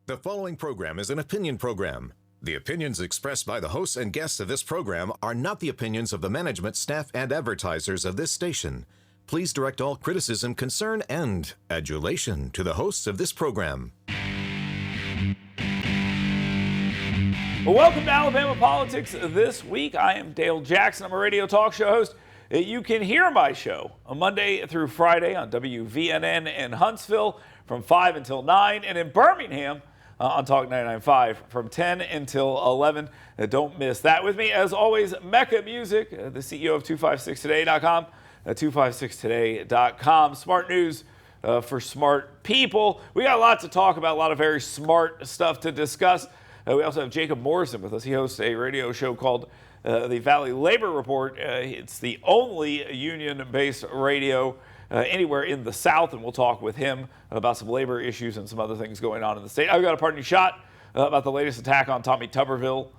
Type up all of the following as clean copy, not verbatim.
The following program is an opinion program. The opinions expressed by the hosts and guests of this program are not the opinions of the management, staff, and advertisers of this station. Please direct all criticism, concern, and adulation to the hosts of this program. Well, welcome to Alabama Politics This Week. I am Dale Jackson. I'm a radio talk show host. You can hear my show on Monday through Friday on WVNN in Huntsville from 5 until 9, and in Birmingham on Talk 99.5 from 10 until 11. Don't miss that. With me, as always, Mecca Music, the CEO of 256today.com, 256today.com. Smart news for smart people. We got a lot to talk about, a lot of very smart stuff to discuss. We also have Jacob Morrison with us. He hosts a radio show called the Valley Labor Report. It's the only union-based radio anywhere in the South, and we'll talk with him about some labor issues and some other things going on in the state. I've got a parting shot about the latest attack on Tommy Tuberville's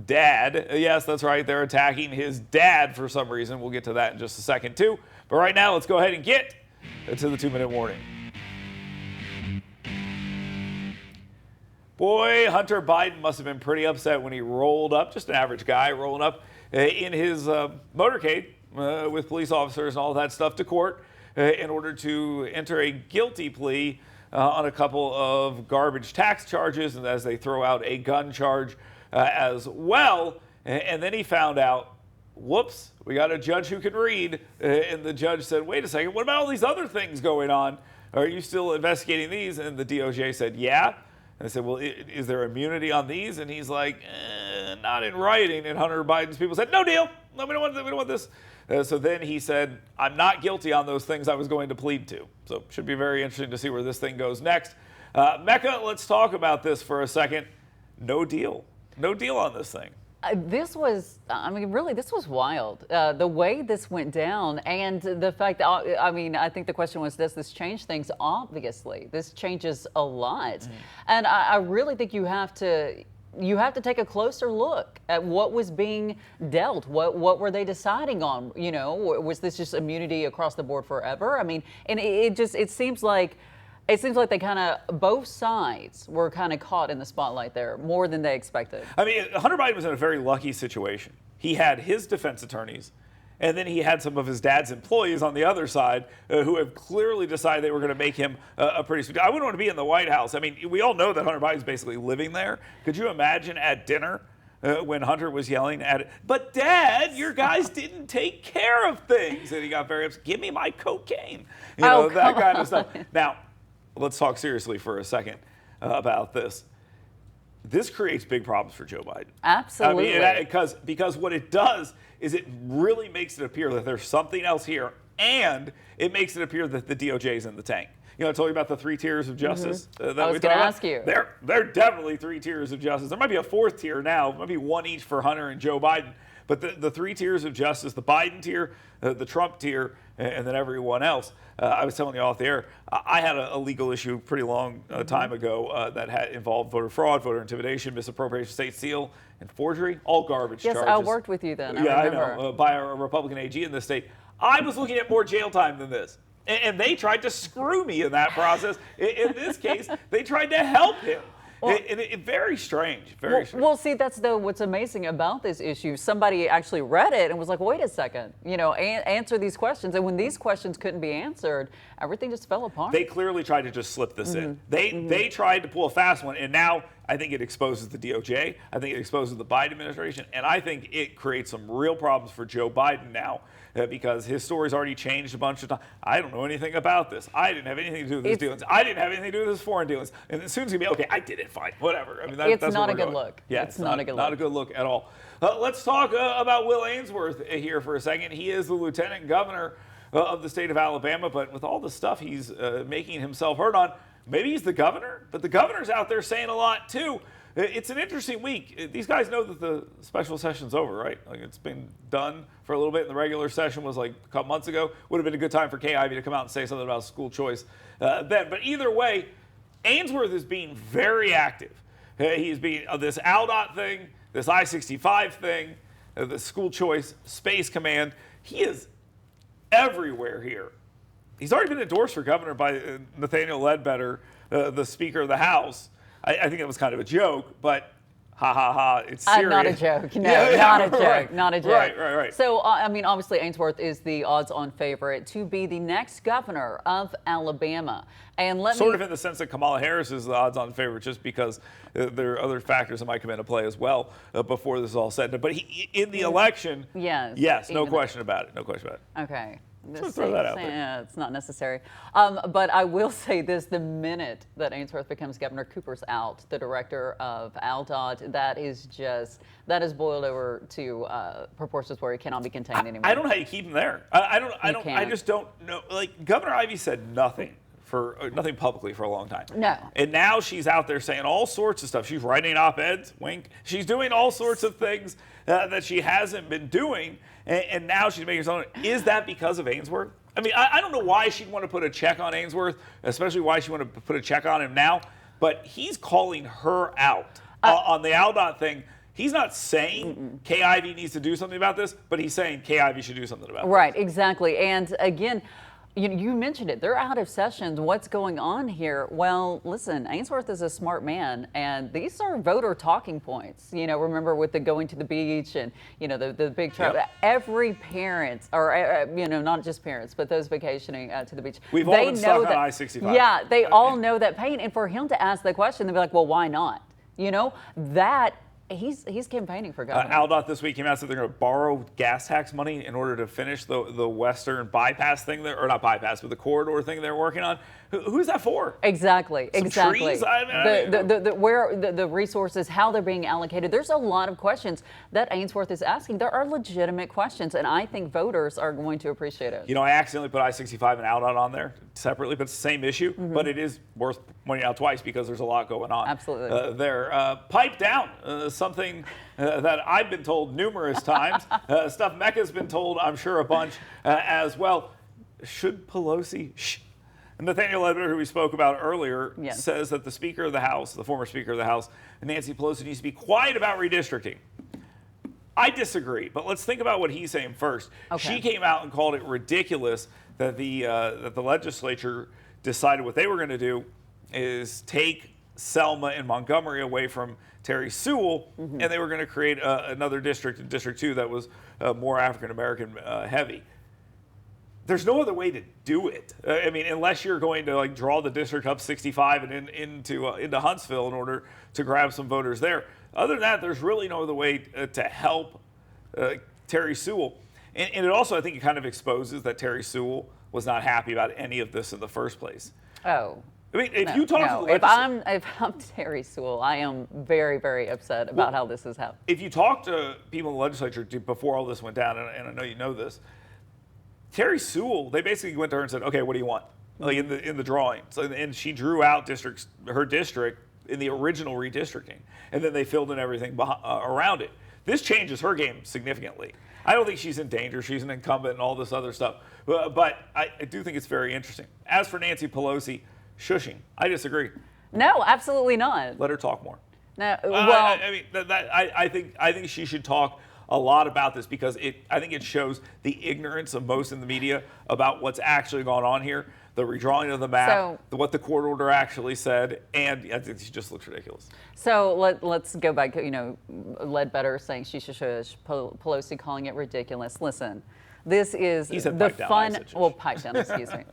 dad. Yes, that's right. They're attacking his dad for some reason. We'll get to that in just a second, too. But right now, let's go ahead and get to the 2-minute warning. Boy, Hunter Biden must have been pretty upset when he rolled up, just an average guy rolling up in his motorcade with police officers and all that stuff to court in order to enter a guilty plea on a couple of garbage tax charges, and as they throw out a gun charge as well. And then he found out, whoops, we got a judge who can read. And the judge said, wait a second, what about all these other things going on? Are you still investigating these? And the DOJ said, yeah. And I said, well, is there immunity on these? And he's like, not in writing. And Hunter Biden's people said, no deal. No, we don't want this. So then he said, I'm not guilty on those things I was going to plead to. So it should be very interesting to see where this thing goes next. Mecca, let's talk about this for a second. No deal. No deal on this thing. This was wild. The way this went down and the fact that, I think the question was, does this change things? Obviously, this changes a lot. Mm-hmm. And I really think you have to take a closer look at what was being dealt. What were they deciding on? You know, was this just immunity across the board forever? I mean, and it seems like they kind of, both sides were kind of caught in the spotlight there more than they expected. I mean, Hunter Biden was in a very lucky situation. He had his defense attorneys, and then he had some of his dad's employees on the other side who have clearly decided they were going to make him a pretty... I wouldn't want to be in the White House. I mean, we all know that Hunter Biden's basically living there. Could you imagine at dinner when Hunter was yelling at it, but Dad, your guys didn't take care of things? And he got very upset. Give me my cocaine. That kind of stuff. Now, let's talk seriously for a second about this. This creates big problems for Joe Biden. Absolutely. I mean, because what it does is it really makes it appear that there's something else here, and it makes it appear that the DOJ is in the tank. You know, I told you about the 3 tiers of justice. Mm-hmm. I was going to ask you. They're definitely 3 tiers of justice. There might be a 4th tier now. There might be 1 each for Hunter and Joe Biden. But the 3 tiers of justice, the Biden tier, the Trump tier, and then everyone else. I was telling you off the air, I had a legal issue pretty long time ago that had involved voter fraud, voter intimidation, misappropriation, state seal, and forgery, all garbage charges. Yes, I worked with you then. I know, by a Republican AG in this state. I was looking at more jail time than this. And they tried to screw me in that process. In this case, they tried to help him. Well, very strange. Very strange. Well, see, that's what's amazing about this issue. Somebody actually read it and was like, wait a second, answer these questions. And when these questions couldn't be answered, everything just fell apart. They clearly tried to just slip this in. They tried to pull a fast one, and now I think it exposes the DOJ. I think it exposes the Biden administration, and I think it creates some real problems for Joe Biden now. Because his story's already changed a bunch of times. I don't know anything about this. I didn't have anything to do with his dealings. I didn't have anything to do with his foreign dealings. And as soon as he's going to be, okay, I did it, fine, whatever. I mean, that's not a good look. Yeah, it's not a good look. Not a good look at all. Let's talk about Will Ainsworth here for a second. He is the lieutenant governor of the state of Alabama, but with all the stuff he's making himself heard on, maybe he's the governor, but the governor's out there saying a lot too. It's an interesting week. These guys know that the special session's over, right? Like, it's been done for a little bit, and the regular session was like a couple months ago. Would have been a good time for Kay Ivey to come out and say something about school choice then. But either way, Ainsworth is being very active. He's being this ALDOT thing, this I-65 thing, the school choice, Space Command. He is everywhere here. He's already been endorsed for governor by Nathaniel Ledbetter the Speaker of the House. I think it was kind of a joke, but ha ha ha, it's serious. Not a joke. No, not a joke. Right. Not a joke. Right. So, I mean, obviously, Ainsworth is the odds-on favorite to be the next governor of Alabama. And sort of in the sense that Kamala Harris is the odds-on favorite, just because there are other factors that might come into play as well before this is all said. But in the election, yes, no question about it. No question about it. Okay. Throw that out there. Yeah, it's not necessary. But I will say this, the minute that Ainsworth becomes governor, Cooper's out, the director of ALDOT. That is boiled over to proportions where he cannot be contained anymore. I don't know how you keep him there. I just don't know. Like, Governor Ivey said nothing publicly for a long time. No. And now she's out there saying all sorts of stuff. She's writing op-eds, wink. She's doing all sorts of things that she hasn't been doing, and now she's making her own. Is that because of Ainsworth? I mean, I don't know why she'd want to put a check on Ainsworth, especially why she want to put a check on him now, but he's calling her out on the ALDOT thing. He's not saying Kay Ivey needs to do something about this, but he's saying Kay Ivey should do something about it. Right, exactly. And again, you mentioned it. They're out of session. What's going on here? Well, listen, Ainsworth is a smart man, and these are voter talking points. Remember with the going to the beach and, the big travel. Yep. Every parent, or, not just parents, but those vacationing to the beach. We've all been stuck on I-65. Yeah, they all know that pain. And for him to ask the question, they'll be like, well, why not? He's campaigning for governor. ALDOT this week came out and said they're going to borrow gas tax money in order to finish the western bypass thing or not bypass, but the corridor thing they're working on. Who's that for? Exactly. Some trees? The resources, how they're being allocated. There's a lot of questions that Ainsworth is asking. There are legitimate questions, and I think voters are going to appreciate it. I accidentally put I-65 and ALDOT on there separately, but it's the same issue. But it is worth pointing out twice because there's a lot going on. Absolutely. There. Pipe down. Something that I've been told numerous times. Stuff Mecca's been told, I'm sure, a bunch as well. Should Pelosi... And Nathaniel Ledbetter, who we spoke about earlier, says that the Speaker of the House, the former Speaker of the House, Nancy Pelosi, needs to be quiet about redistricting. I disagree, but let's think about what he's saying first. Okay. She came out and called it ridiculous that the legislature decided what they were going to do is take Selma and Montgomery away from Terry Sewell, and they were going to create another district in District 2 that was more African-American heavy. There's no other way to do it. I mean, unless you're going to draw the district up 65 and into Huntsville in order to grab some voters there. Other than that, there's really no other way to help Terry Sewell. And it also, I think, it kind of exposes that Terry Sewell was not happy about any of this in the first place. Oh. I mean, if you talk to the if I'm Terry Sewell, I am very, very upset about how this has happened. If you talk to people in the legislature before all this went down, and I know you know this, Terry Sewell, they basically went to her and said, okay, what do you want? Like in the drawing. So, and she drew out her district in the original redistricting. And then they filled in everything around it. This changes her game significantly. I don't think she's in danger. She's an incumbent and all this other stuff. But I do think it's very interesting. As for Nancy Pelosi shushing, I disagree. No, absolutely not. Let her talk more. No, well, I think she should talk a lot about this because I think it shows the ignorance of most in the media about what's actually going on here, the redrawing of the map, what the court order actually said, and I think she just looks ridiculous. So let's go back. Ledbetter saying she should shush, Pelosi calling it ridiculous. Listen. This is the fun. Well, pipe down. Excuse me.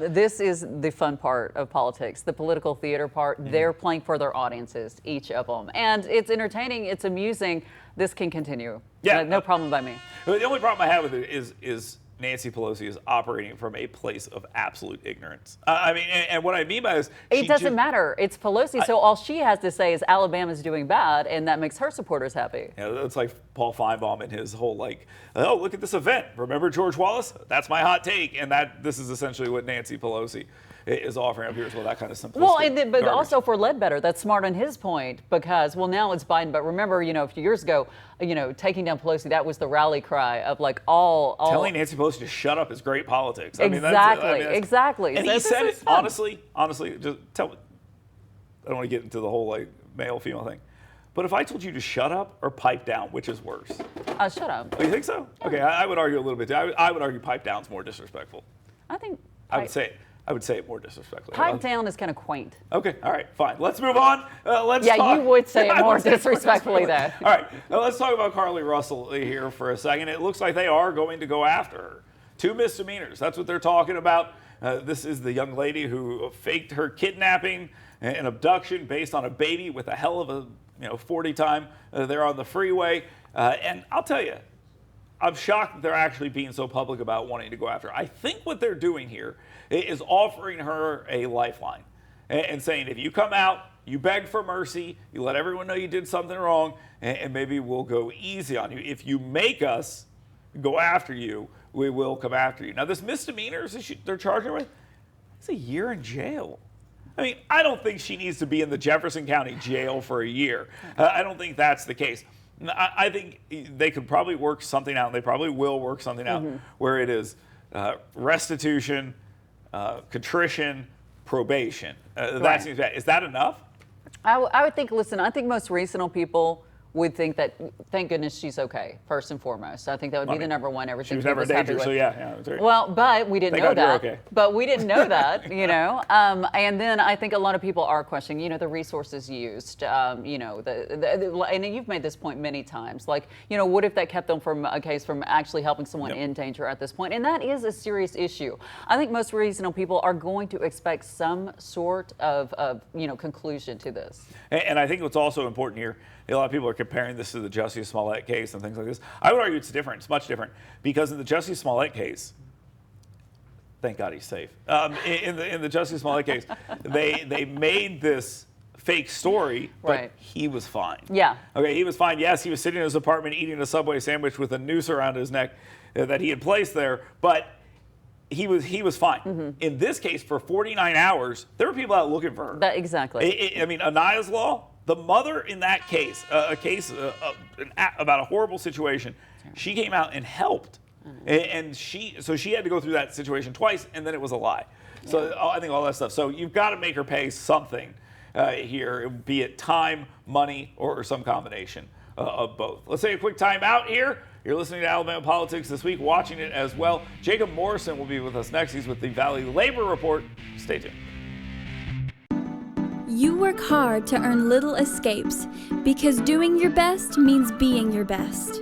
This is the fun part of politics, the political theater part. They're playing for their audiences, each of them, and it's entertaining. It's amusing. This can continue. Yeah, no problem by me. The only problem I have with it is Nancy Pelosi is operating from a place of absolute ignorance. I mean, and what I mean by this, it doesn't matter. It's Pelosi, so all she has to say is Alabama's doing bad, and that makes her supporters happy. It's like Paul Feinbaum and his whole oh, look at this event. Remember George Wallace? That's my hot take, and this is essentially what Nancy Pelosi is offering up here as well, that kind of simplistic but garbage. Also for Ledbetter, that's smart on his point because, now it's Biden, but remember, a few years ago, taking down Pelosi, that was the rally cry of all telling Nancy Pelosi to shut up is great politics. Exactly. And he said it, honestly, just tell me, I don't want to get into the whole male-female thing, but if I told you to shut up or pipe down, which is worse? Shut up. Oh, you think so? Yeah. Okay, I would argue a little bit. I would argue pipe down's more disrespectful. I think... I would say it. I would say it more disrespectfully. Pipe down is kind of quaint. Okay, all right, fine. Let's move on. You would say it more disrespectfully, though. All right, now let's talk about Carlee Russell here for a second. It looks like they are going to go after her. 2 misdemeanors. That's what they're talking about. This is the young lady who faked her kidnapping and abduction based on a baby with a hell of a 40 time there on the freeway. And I'll tell you, I'm shocked that they're actually being so public about wanting to go after her. I think what they're doing here is offering her a lifeline and saying, if you come out, you beg for mercy, you let everyone know you did something wrong, and maybe we'll go easy on you. If you make us go after you, we will come after you. Now, this misdemeanor they're charging her with, it's a year in jail. I mean, I don't think she needs to be in the Jefferson County jail for a year. I don't think that's the case. I think they could probably work something out. They probably will work something out where it is restitution, contrition, probation. That seems bad. Is that enough? I would think, listen, I think most reasonable people would think that, thank goodness she's okay, first and foremost. I think that would be the number one. Everything she was never in danger, so yeah. That's right. Well, but we didn't know that. Okay. But we didn't know that, And then I think a lot of people are questioning, the resources used, and you've made this point many times. Like, what if that kept them from a case from actually helping someone in danger at this point? And that is a serious issue. I think most reasonable people are going to expect some sort of conclusion to this. And I think what's also important here, a lot of people are comparing this to the Jussie Smollett case and things like this. I would argue it's different. It's much different because in the Jussie Smollett case, thank God he's safe. In the Jussie Smollett case, they made this fake story, but he was fine. Yeah. Okay, he was fine. Yes, he was sitting in his apartment eating a Subway sandwich with a noose around his neck that he had placed there, but he was fine. In this case, for 49 hours, there were people out looking for her. Exactly. I mean, Anaya's Law. The mother in that case, about a horrible situation, she came out and helped, and she had to go through that situation twice, and then it was a lie. So I think all that stuff. So you've got to make her pay something here, be it time, money, or some combination of both. Let's take a quick time out here. You're listening to Alabama Politics This Week, watching it as well. Jacob Morrison will be with us next. He's with the Valley Labor Report. Stay tuned. You work hard to earn little escapes because doing your best means being your best.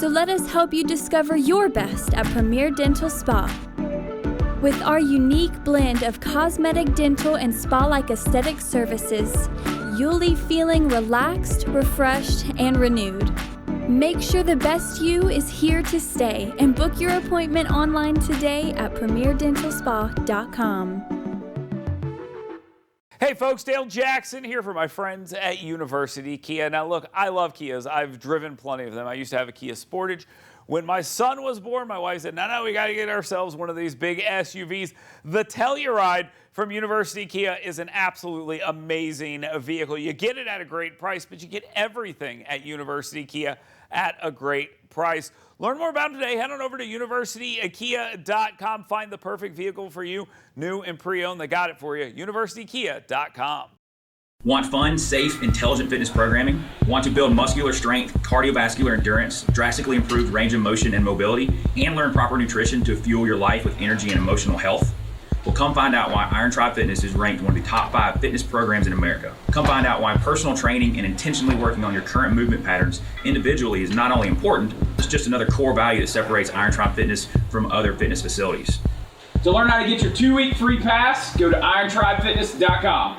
So let us help you discover your best at Premier Dental Spa. With our unique blend of cosmetic, dental, and spa-like aesthetic services, you'll leave feeling relaxed, refreshed, and renewed. Make sure the best you is here to stay and book your appointment online today at premierdentalspa.com. Hey folks, Dale Jackson here for my friends at University Kia. Now look, I love Kias. I've driven plenty of them. I used to have a Kia Sportage. When my son was born, my wife said, no, we got to get ourselves one of these big SUVs. The Telluride from University Kia is an absolutely amazing vehicle. You get it at a great price, but you get everything at University Kia at a great price. Learn more about them today. Head on over to universitykia.com. Find the perfect vehicle for you, new and pre-owned. They got it for you. universitykia.com. Want fun, safe, intelligent fitness programming? Want to build muscular strength, cardiovascular endurance, drastically improved range of motion and mobility, and learn proper nutrition to fuel your life with energy and emotional health? Well, come find out why Iron Tribe Fitness is ranked one of the top 5 fitness programs in America. Come find out why personal training and intentionally working on your current movement patterns individually is not only important, it's just another core value that separates Iron Tribe Fitness from other fitness facilities. To learn how to get your 2-week free pass, go to irontribefitness.com.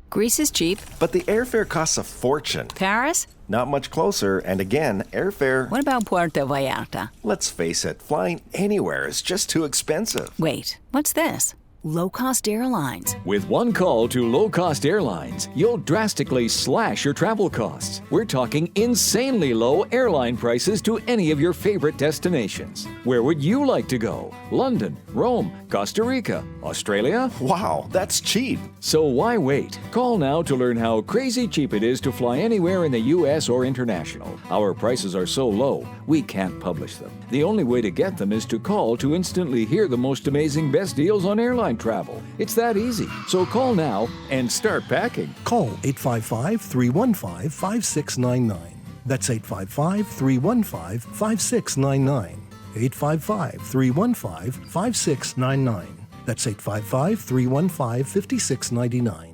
Greece is cheap. But the airfare costs a fortune. Paris? Not much closer, and again, airfare... What about Puerto Vallarta? Let's face it, flying anywhere is just too expensive. Wait, what's this? Low-cost airlines. With one call to low-cost airlines, you'll drastically slash your travel costs. We're talking insanely low airline prices to any of your favorite destinations. Where would you like to go? London, Rome, Costa Rica, Australia? Wow, that's cheap. So why wait? Call now to learn how crazy cheap it is to fly anywhere in the U.S. or international. Our prices are so low, we can't publish them. The only way to get them is to call to instantly hear the most amazing best deals on airline travel. It's that easy. So call now and start packing. Call 855-315-5699. That's 855-315-5699. 855-315-5699. That's 855-315-5699.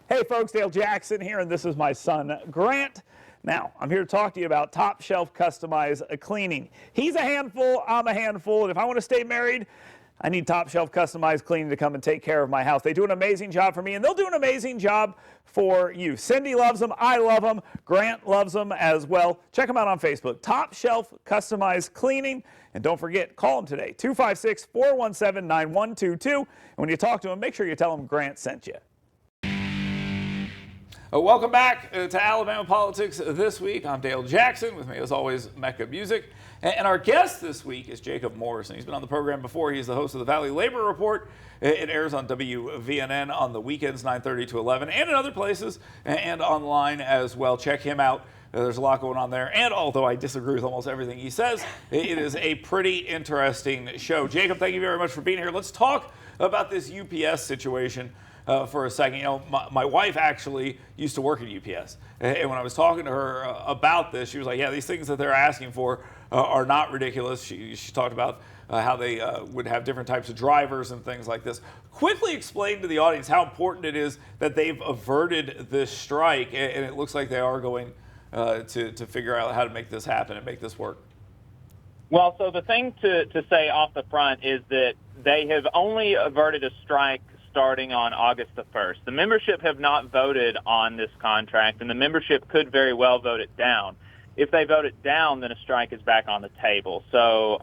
Hey folks, Dale Jackson here, and this is my son, Grant. Now, I'm here to talk to you about Top Shelf Customized Cleaning. He's a handful, I'm a handful, and if I want to stay married, I need Top Shelf Customized Cleaning to come and take care of my house. They do an amazing job for me, and they'll do an amazing job for you. Cindy loves them. I love them. Grant loves them as well. Check them out on Facebook. Top Shelf Customized Cleaning. And don't forget, call them today, 256-417-9122. And when you talk to them, make sure you tell them Grant sent you. Welcome back to Alabama Politics This Week. I'm Dale Jackson. With me, as always, Mecca Music. And our guest this week is Jacob Morrison. He's been on the program before. He's the host of the Valley Labor Report. It airs on WVNN on the weekends, 9:30 to 11, and in other places, and online as well. Check him out. There's a lot going on there. And although I disagree with almost everything he says, it is a pretty interesting show. Jacob, thank you very much for being here. Let's talk about this UPS situation for a second. You know, my wife actually used to work at UPS. And when I was talking to her about this, she was like, yeah, these things that they're asking for are not ridiculous. She talked about how they would have different types of drivers and things like this. Quickly explain to the audience how important it is that they've averted this strike, and it looks like they are going to figure out how to make this happen and make this work. Well, so the thing to say off the front is that they have only averted a strike starting on August the 1st. The membership have not voted on this contract, and the membership could very well vote it down. If they vote it down, then a strike is back on the table. So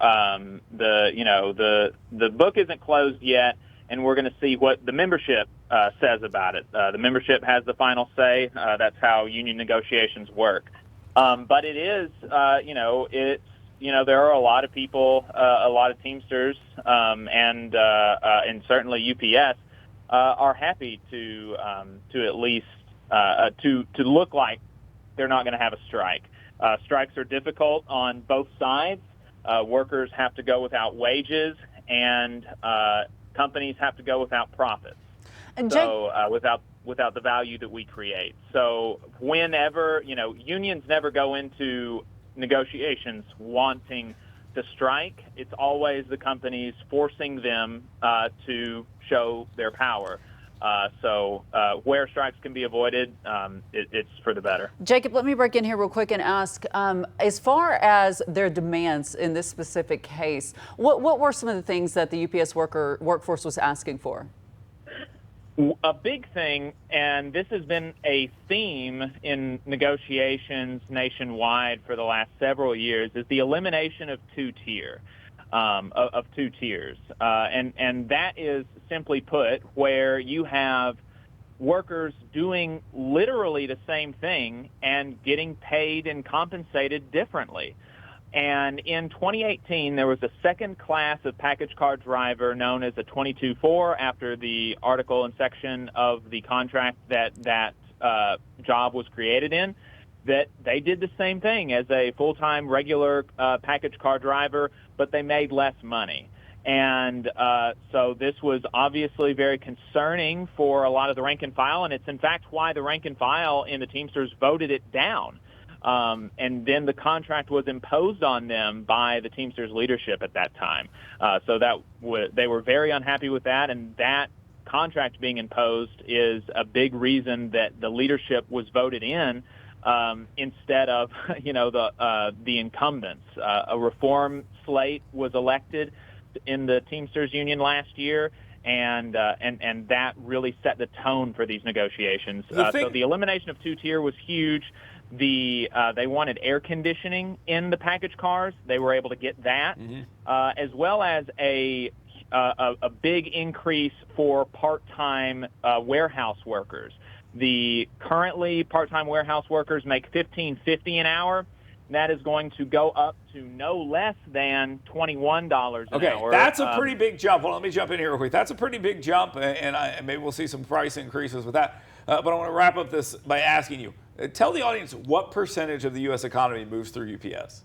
the book isn't closed yet, and we're going to see what the membership says about it. The membership has the final say. That's how union negotiations work. But it is, there are a lot of people, a lot of Teamsters, and certainly UPS are happy to at least to look like they're not going to have a strike. Strikes are difficult on both sides. Workers have to go without wages, and companies have to go without profits. And without the value that we create. So whenever, unions never go into negotiations wanting to strike. It's always the companies forcing them to show their power. So where strikes can be avoided, it's for the better. Jacob, let me break in here real quick and ask, as far as their demands in this specific case, what were some of the things that the UPS workforce was asking for? A big thing, and this has been a theme in negotiations nationwide for the last several years, is the elimination of two tiers. And that is, simply put, where you have workers doing literally the same thing and getting paid and compensated differently. And in 2018, there was a second class of package car driver known as a 22-4 after the article and section of the contract that job was created in, that they did the same thing as a full-time regular package car driver, but they made less money. And so this was obviously very concerning for a lot of the rank and file, and it's in fact why the rank and file in the Teamsters voted it down. And then the contract was imposed on them by the Teamsters leadership at that time. So they were very unhappy with that, and that contract being imposed is a big reason that the leadership was voted in instead of the incumbents. A reform slate was elected in the Teamsters union last year, and that really set the tone for these negotiations. So the elimination of two-tier was huge. They wanted air conditioning in the package cars. They were able to get that, as well as a big increase for part-time warehouse workers. The currently part-time warehouse workers make $15.50 an hour. That is going to go up to no less than $21 an hour. Okay, that's a pretty big jump. Well, let me jump in here real quick. That's a pretty big jump, and maybe we'll see some price increases with that. But I want to wrap up this by asking you, tell the audience what percentage of the U.S. economy moves through UPS?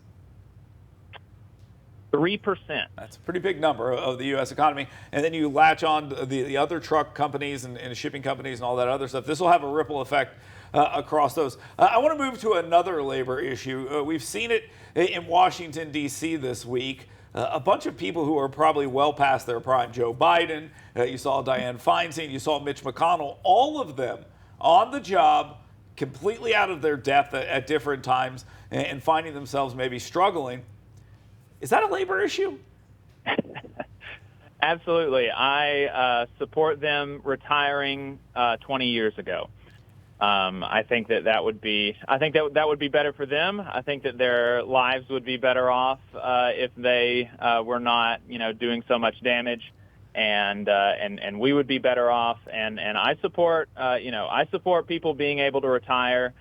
3%. That's a pretty big number of the U.S. economy. And then you latch on to the other truck companies and shipping companies and all that other stuff. This will have a ripple effect across those. I want to move to another labor issue. We've seen it in Washington, D.C. this week. A bunch of people who are probably well past their prime. Joe Biden, you saw Dianne Feinstein, you saw Mitch McConnell, all of them on the job, completely out of their depth at different times and finding themselves maybe struggling. Is that a labor issue? Absolutely. I support them retiring 20 years ago. I think that would be better for them. I think that their lives would be better off if they were not, doing so much damage, and we would be better off. And I support people being able to retire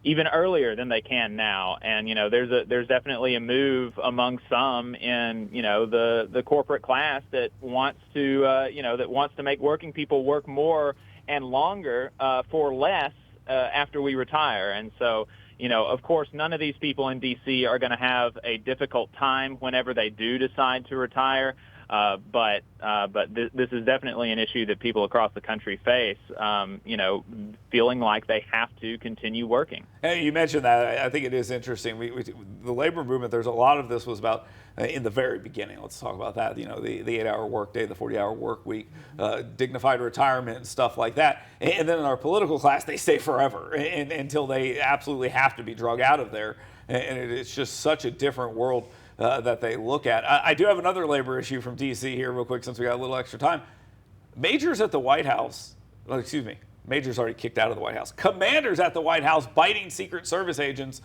even earlier than they can now. And there's definitely a move among some in the corporate class that wants to make working people work more and longer for less after we retire. And so, of course, none of these people in D.C. are going to have a difficult time whenever they do decide to retire. But this is definitely an issue that people across the country face, feeling like they have to continue working. And you mentioned that. I think it is interesting. The labor movement, there's a lot of this was about in the very beginning. Let's talk about that. The 8-hour workday, the 40-hour work week, dignified retirement and stuff like that. And then in our political class, they stay forever until they absolutely have to be drug out of there. And it's just such a different world that they look at. I do have another labor issue from D.C. here real quick since we got a little extra time. Majors at the White House, Majors already kicked out of the White House. Commanders at the White House biting Secret Service agents,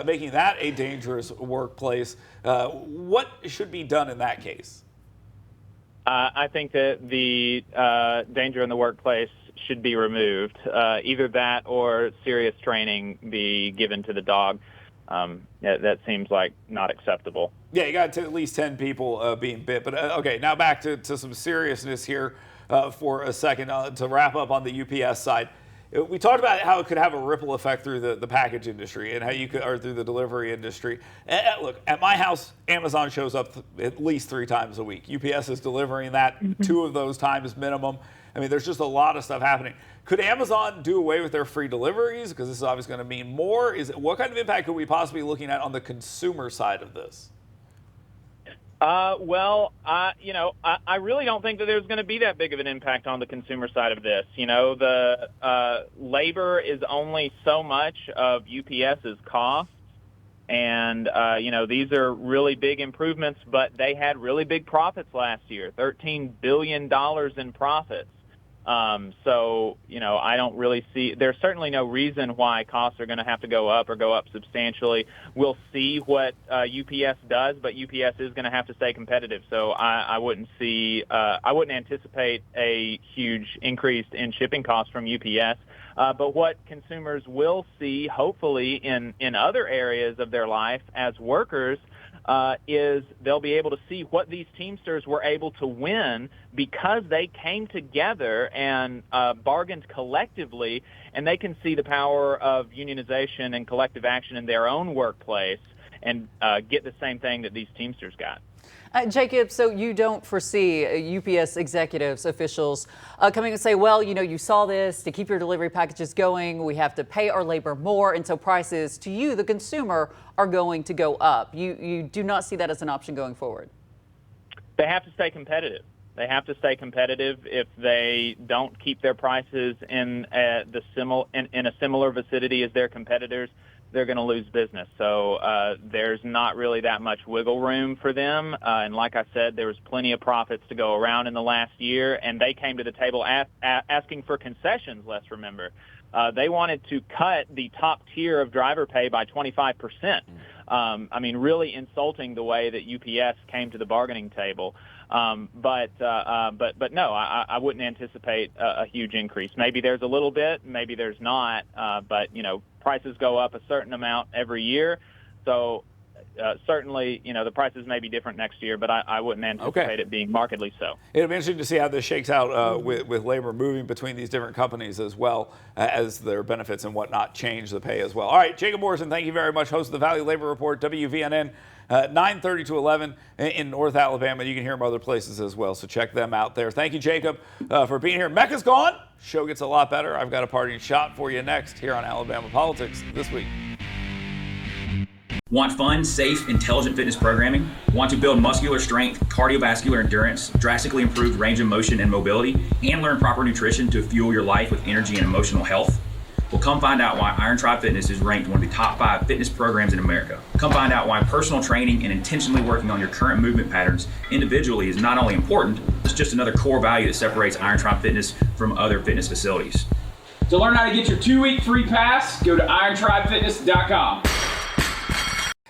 making that a dangerous workplace. What should be done in that case? I think that the danger in the workplace should be removed. Either that or serious training be given to the dog. That seems like not acceptable. Yeah, you got at least 10 people being bit. But okay, now back to some seriousness here for a second to wrap up on the UPS side. We talked about how it could have a ripple effect through the package industry and how you could, or through the delivery industry. And look, at my house, Amazon shows up at least 3 times a week. UPS is delivering that 2 of those times minimum. I mean, there's just a lot of stuff happening. Could Amazon do away with their free deliveries? Because this is obviously going to mean more. What kind of impact could we possibly be looking at on the consumer side of this? I really don't think that there's going to be that big of an impact on the consumer side of this. The labor is only so much of UPS's costs. And, these are really big improvements, but they had really big profits last year, $13 billion in profits. I don't really see, there's certainly no reason why costs are going to have to go up or go up substantially. We'll see what UPS does, but UPS is going to have to stay competitive. So I wouldn't anticipate a huge increase in shipping costs from UPS. But what consumers will see, hopefully, in other areas of their life as workers, is they'll be able to see what these Teamsters were able to win because they came together and bargained collectively, and they can see the power of unionization and collective action in their own workplace and get the same thing that these Teamsters got. Jacob, so you don't foresee UPS executives, officials coming and say, well, you saw this, to keep your delivery packages going, we have to pay our labor more, and so prices to you, the consumer, are going to go up. You do not see that as an option going forward? They have to stay competitive. They have to stay competitive. If they don't keep their prices in a similar vicinity as their competitors, they're going to lose business. So there's not really that much wiggle room for them. And like I said, there was plenty of profits to go around in the last year, and they came to the table asking for concessions, let's remember. They wanted to cut the top tier of driver pay by 25%. Really insulting the way that UPS came to the bargaining table. But no, I wouldn't anticipate a huge increase. Maybe there's a little bit, maybe there's not. But prices go up a certain amount every year. So certainly, the prices may be different next year, but I wouldn't anticipate it being markedly so. It'll be interesting to see how this shakes out with labor moving between these different companies as well as their benefits and whatnot change the pay as well. All right, Jacob Morrison, thank you very much. Host of the Valley Labor Report, WVNN 9:30 to 11 in North Alabama. You can hear them other places as well, so check them out there. Thank you, Jacob, for being here. Mecca's gone. Show gets a lot better. I've got a parting shot for you next here on Alabama Politics This Week. Want fun, safe, intelligent fitness programming? Want to build muscular strength, cardiovascular endurance, drastically improve range of motion and mobility, and learn proper nutrition to fuel your life with energy and emotional health? Well, come find out why Iron Tribe Fitness is ranked one of the top 5 fitness programs in America. Come find out why personal training and intentionally working on your current movement patterns individually is not only important, it's just another core value that separates Iron Tribe Fitness from other fitness facilities. To learn how to get your 2-week free pass, go to irontribefitness.com.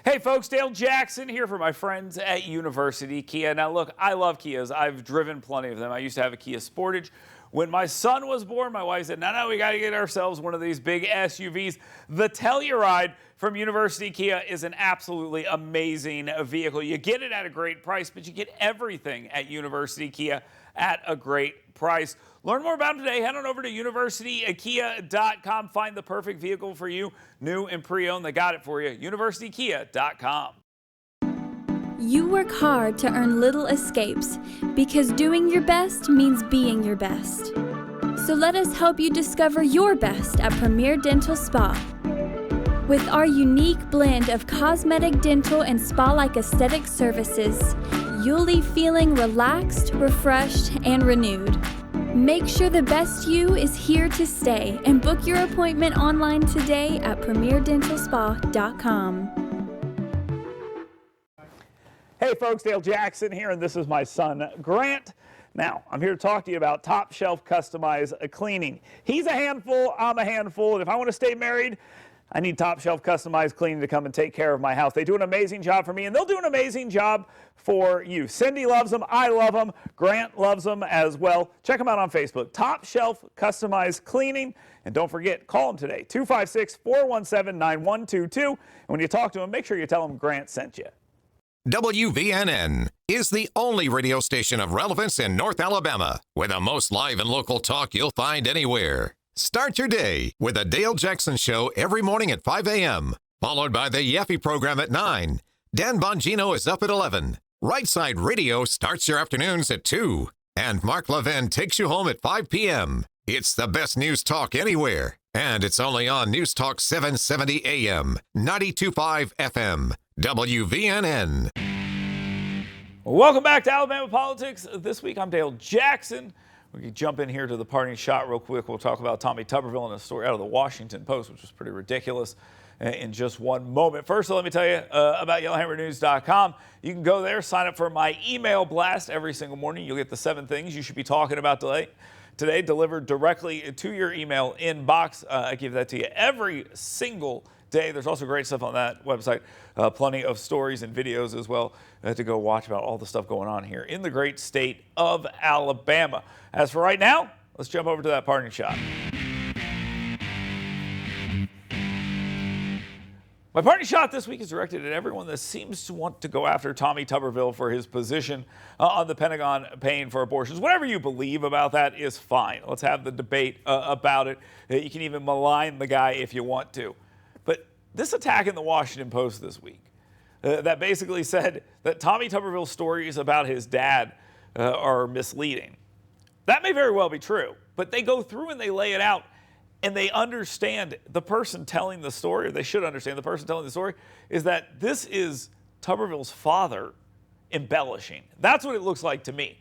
Hey folks, Dale Jackson here for my friends at University Kia. Now look, I love Kias. I've driven plenty of them. I used to have a Kia Sportage. When my son was born, my wife said, no, we got to get ourselves one of these big SUVs. The Telluride from University Kia is an absolutely amazing vehicle. You get it at a great price, but you get everything at University Kia at a great price. Learn more about them today. Head on over to universitykia.com. Find the perfect vehicle for you, new and pre-owned. They got it for you. universitykia.com. You work hard to earn little escapes because doing your best means being your best. So let us help you discover your best at Premier Dental Spa. With our unique blend of cosmetic, dental, and spa-like aesthetic services, you'll leave feeling relaxed, refreshed, and renewed. Make sure the best you is here to stay and book your appointment online today at premierdentalspa.com. Hey folks, Dale Jackson here, and this is my son, Grant. Now, I'm here to talk to you about Top Shelf Customized Cleaning. He's a handful, I'm a handful, and if I want to stay married, I need Top Shelf Customized Cleaning to come and take care of my house. They do an amazing job for me, and they'll do an amazing job for you. Cindy loves them. I love them. Grant loves them as well. Check them out on Facebook. Top Shelf Customized Cleaning. And don't forget, call them today, 256-417-9122. And when you talk to them, make sure you tell them Grant sent you. WVNN is the only radio station of relevance in North Alabama, with the most live and local talk you'll find anywhere. Start your day with the Dale Jackson Show every morning at 5 a.m., followed by the Yeffy program at 9. Dan Bongino is up at 11. Right Side Radio starts your afternoons at 2. And Mark Levin takes you home at 5 p.m. It's the best news talk anywhere. And it's only on News Talk 770 AM, 92.5 FM, WVNN. Welcome back to Alabama Politics This Week. I'm Dale Jackson. We can jump in here to the parting shot real quick. We'll talk about Tommy Tuberville and a story out of the Washington Post, which was pretty ridiculous, in just one moment. First, let me tell you about YellowHammerNews.com. You can go there, sign up for my email blast every single morning. You'll get the 7 things you should be talking about today delivered directly to your email inbox. I give that to you every single day. There's also great stuff on that website. Plenty of stories and videos as well to go watch about all the stuff going on here in the great state of Alabama. As for right now, let's jump over to that parting shot. My parting shot this week is directed at everyone that seems to want to go after Tommy Tuberville for his position on the Pentagon paying for abortions. Whatever you believe about that is fine. Let's have the debate about it. You can even malign the guy if you want to. But this attack in the Washington Post this week that basically said that Tommy Tuberville's stories about his dad are misleading. That may very well be true, but they go through and they lay it out. And they understand the person telling the story, or they should understand the person telling the story, is that this is Tuberville's father embellishing. That's what it looks like to me.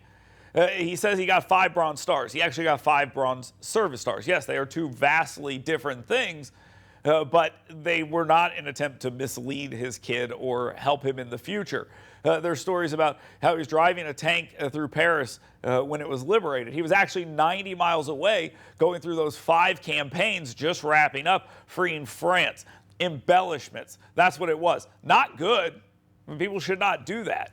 He says he got 5 Bronze Stars. He actually got 5 Bronze Service Stars. Yes, they are 2 vastly different things, but they were not an attempt to mislead his kid or help him in the future. There's stories about how he was driving a tank through Paris when it was liberated. He was actually 90 miles away going through those 5 campaigns, just wrapping up, freeing France. Embellishments. That's what it was. Not good. I mean, people should not do that.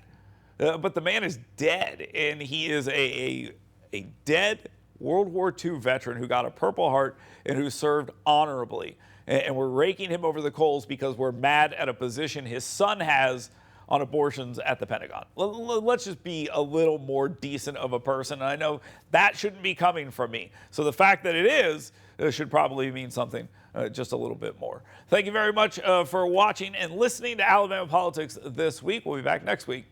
But the man is dead, and he is a dead World War II veteran who got a Purple Heart and who served honorably. And we're raking him over the coals because we're mad at a position his son has on abortions at the Pentagon. Let's just be a little more decent of a person. And I know that shouldn't be coming from me. So the fact that it is should probably mean something just a little bit more. Thank you very much for watching and listening to Alabama Politics this week. We'll be back next week